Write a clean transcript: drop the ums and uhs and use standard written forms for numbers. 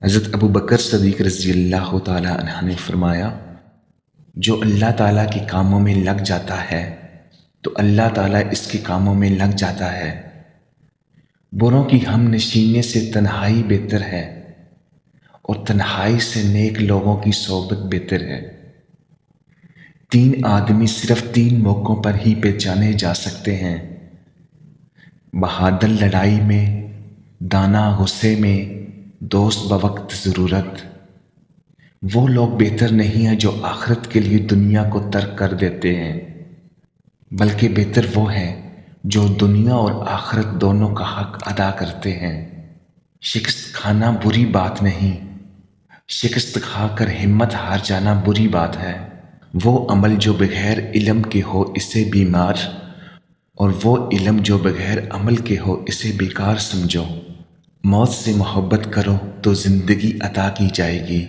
حضرت ابو بکر صدیق رضی اللہ تعالیٰ عنہ نے فرمایا، جو اللہ تعالیٰ کے کاموں میں لگ جاتا ہے تو اللہ تعالیٰ اس کے کاموں میں لگ جاتا ہے۔ بروں کی ہم نشینے سے تنہائی بہتر ہے، اور تنہائی سے نیک لوگوں کی صحبت بہتر ہے۔ 3 آدمی صرف 3 موقعوں پر ہی پہچانے جا سکتے ہیں: بہادر لڑائی میں، دانا غصے میں، دوست بوقت ضرورت۔ وہ لوگ بہتر نہیں ہیں جو آخرت کے لیے دنیا کو ترک کر دیتے ہیں، بلکہ بہتر وہ ہیں جو دنیا اور آخرت دونوں کا حق ادا کرتے ہیں۔ شکست کھانا بری بات نہیں، شکست کھا کر ہمت ہار جانا بری بات ہے۔ وہ عمل جو بغیر علم کے ہو اسے بیمار، اور وہ علم جو بغیر عمل کے ہو اسے بیکار سمجھو۔ موت سے محبت کرو تو زندگی عطا کی جائے گی،